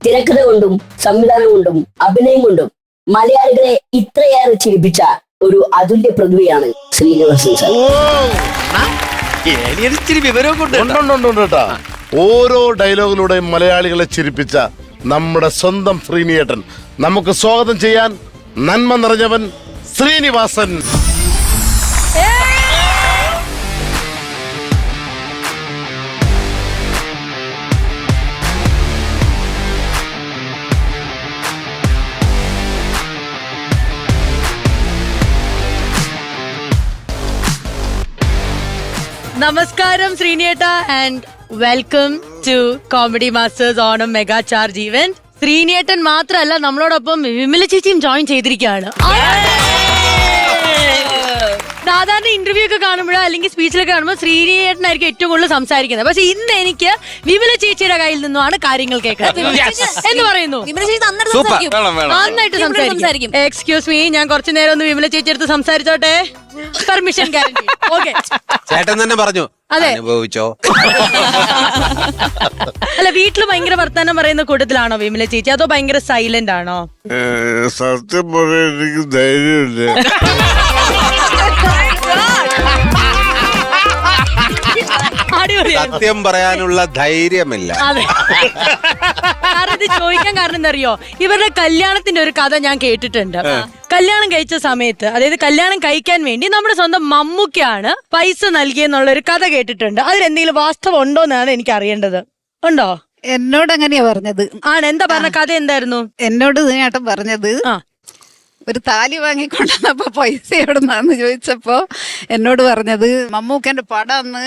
തിരക്കഥ കൊണ്ടും സംവിധാനം കൊണ്ടും അഭിനയം കൊണ്ടും മലയാളികളെ ഇത്രയേറെ ചിരിപ്പിച്ച ഒരു അതുല്യ പ്രതിഭയാണ് ശ്രീനിവാസൻ സാർ. കേട്ടാ ഓരോ ഡയലോഗിലൂടെയും മലയാളികളെ ചിരിപ്പിച്ച നമ്മുടെ സ്വന്തം ശ്രീനിയേട്ടൻ. നമുക്ക് സ്വാഗതം ചെയ്യാൻ നന്മ നിറഞ്ഞവൻ ശ്രീനിവാസൻ. നമസ്കാരം ശ്രീനിയേട്ട and welcome to Comedy Masters Onam mega charge event. ശ്രീനിയേട്ടൻ മാത്രമല്ല, നമ്മളോടൊപ്പം വിമല ചേച്ചിയും ജോയിൻ ചെയ്തിരിക്കുകയാണ്. സാധാരണ ഇന്റർവ്യൂ ഒക്കെ കാണുമ്പോഴോ അല്ലെങ്കിൽ സ്പീച്ചിലൊക്കെ കാണുമ്പോൾ ശ്രീനിയേട്ടനായിരിക്കും ഏറ്റവും കൂടുതൽ സംസാരിക്കുന്നത്. പക്ഷെ ഇന്ന് എനിക്ക് വിമല ചേച്ചിയുടെ കയ്യിൽ നിന്നുമാണ് കാര്യങ്ങൾ കേൾക്കുന്നത് എന്ന് പറയുന്നു. നന്നായിട്ട് സംസാരിക്കും. എക്സ്ക്യൂസ് മീ, ഞാൻ കുറച്ചു നേരം ഒന്ന് വിമല ചേച്ചി എടുത്ത് സംസാരിച്ചോട്ടെ? Permission guarantee. ഓക്കെ, ചേട്ടൻ തന്നെ പറഞ്ഞു. അതെ, അനുഭവിച്ചോ? അല്ല, വീട്ടില് ഭയങ്കര വർത്താനം പറയുന്ന കൂട്ടത്തിലാണോ വിമല ചേച്ചി, അതോ ഭയങ്കര സൈലന്റ് ആണോ? സത്യം പറയാൻ എനിക്ക് ധൈര്യമില്ല. സത്യം പറയാനുള്ള ധൈര്യമില്ല. അതെ, കാരണം ഇത് ചോദിക്കാൻ കാരണം എന്താ അറിയോ, ഇവരുടെ കല്യാണത്തിന്റെ ഒരു കഥ ഞാൻ കേട്ടിട്ടുണ്ട്. കല്യാണം കഴിച്ച സമയത്ത്, അതായത് കല്യാണം കഴിക്കാൻ വേണ്ടി നമ്മുടെ സ്വന്തം മമ്മൂക്കയാണ് പൈസ നൽകിയെന്നുള്ള ഒരു കഥ കേട്ടിട്ടുണ്ട്. അതിലെന്തെങ്കിലും വാസ്തവം ഉണ്ടോന്നാണ് എനിക്ക് അറിയേണ്ടത്. ഉണ്ടോ? എന്നോട് അങ്ങനെയാ പറഞ്ഞത്. ആണ്, എന്താ പറഞ്ഞ കഥ എന്തായിരുന്നു? എന്നോട് ചേട്ടൻ പറഞ്ഞത്, ഒരു താലി വാങ്ങിക്കൊണ്ടുവന്നപ്പോ പൈസ എവിടുന്നാന്ന് ചോദിച്ചപ്പോ എന്നോട് പറഞ്ഞത്, മമ്മൂക്കന്റെ പടം അന്ന്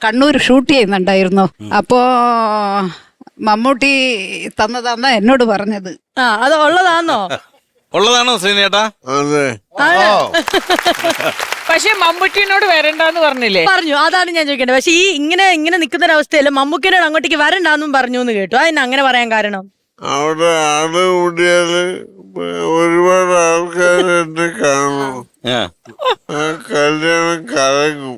കണ്ണൂർ ഷൂട്ട് ചെയ്യുന്നുണ്ടായിരുന്നു, അപ്പോ മമ്മൂട്ടി തന്നതാന്നാ എന്നോട് പറഞ്ഞത്. അത് ഉള്ളതാണോ? ഉള്ളതാണോ ശ്രീനേട്ടാ? അതെ. പക്ഷെ മമ്മൂട്ടിനോട് വരണ്ടെന്ന് പറഞ്ഞില്ലേ? പറഞ്ഞു, അതാണ് ഞാൻ ചോദിക്കേണ്ടത്. പക്ഷെ ഈ ഇങ്ങനെ നിൽക്കുന്ന ഒരവസ്ഥയില് മമ്മൂക്കിനോട് അങ്ങോട്ടേക്ക് വരണ്ടെന്നും പറഞ്ഞു എന്ന് കേട്ടു. അതിന് അങ്ങനെ പറയാൻ കാരണം? അവിടെ ആള് കൂടിയാല് ഒരുപാട് ആൾക്കാർ എന്നെ കാണും. കല്യാണം കലങ്ങും.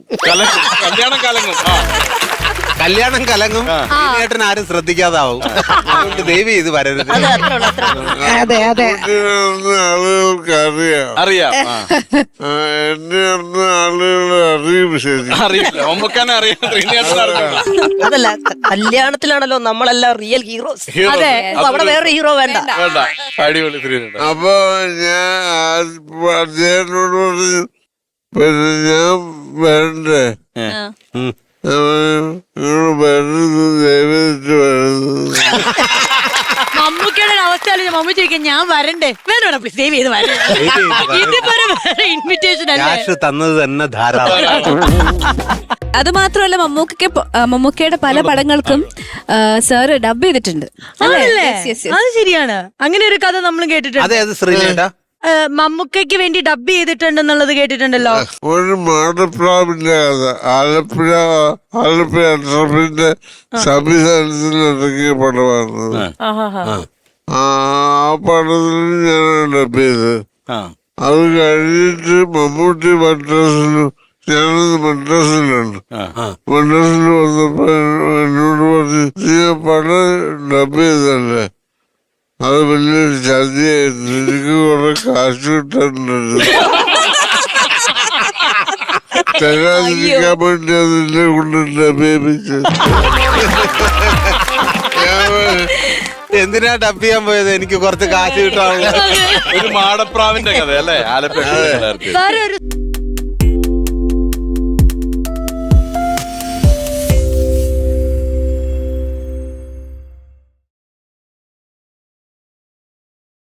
കല്യാണം കലങ്ങും. ചേട്ടൻ ആരും ശ്രദ്ധിക്കാതാവും. അതുകൊണ്ട് ദേവി ഇത് വരരുത്. അതെ അതെ, ആളുകൾക്ക് അറിയാം. എന്നെ അന്ന് ആളുകൾ അറിയും. ശരി, അതല്ല, കല്യാണത്തിലാണല്ലോ നമ്മളെല്ലാം റിയൽ ഹീറോസ്. അതെ, അവിടെ വേറെ ഹീറോ വേണ്ട. അപ്പൊ ഞാൻ അദ്ദേഹത്തിനോട് പറഞ്ഞു, പിന്നെ ഞാൻ വരണ്ടേ? മമ്മൂക്കയുടെ അവസ്ഥ മമ്മി ചോദിക്കാൻ, ഞാൻ വരണ്ടേ? വേണ്ട പ്ലീസ്, സേവ് ചെയ്ത് ഇൻവിറ്റേഷൻ അല്ലേ തന്നത് തന്നെ ധാരാളം. അത് മാത്രമല്ല, മമ്മൂക്കയുടെ പല പടങ്ങൾക്കും സാറ് ഡബ് ചെയ്തിട്ടുണ്ട്. അത് ശരിയാണ്, അങ്ങനെ ഒരു കഥ നമ്മൾ കേട്ടിട്ടുണ്ട്. അതെ, അത് ശ്രീനേട്ടാ മമ്മൂക്കയ്ക്ക് വേണ്ടി ഡബ് ചെയ്തിട്ടുണ്ടെന്നുള്ളത് കേട്ടിട്ടുണ്ടല്ലോ. ഒരു മാടപ്രാവിന്റെ കഥ ആലപ്പുഴ അട്രഫിന്റെ സംവിധാനത്തിൽ ഇറങ്ങിയ പടമായിരുന്നത്. ആ പടത്തിൽ ഞാൻ ഡബ് ചെയ്ത്. അത് കഴിഞ്ഞിട്ട് മമ്മൂട്ടി മദ്രാസിലും ഞാനത് മദ്രാസിലാണ്. മദ്രാസിൽ വന്നപ്പോ എന്നോട് പറഞ്ഞു, നീ പടം ഡബ് ചെയ്തല്ലേ, അത് വലിയൊരു ചതിയായിരുന്നു, എനിക്ക് കുറെ കാശ് കിട്ടാനുണ്ട്, തരാതിരിക്കാൻ വേണ്ടി അതിനെ കൊണ്ട് അപേപിച്ച്. എന്തിനാ ഡബ് ചെയ്യാൻ പോയത്? എനിക്ക് കുറച്ച് കാശ് കിട്ടാനുള്ള ഒരു മാടപ്രാവിന്റെ കഥ അല്ലേ? ആലപ്പുഴ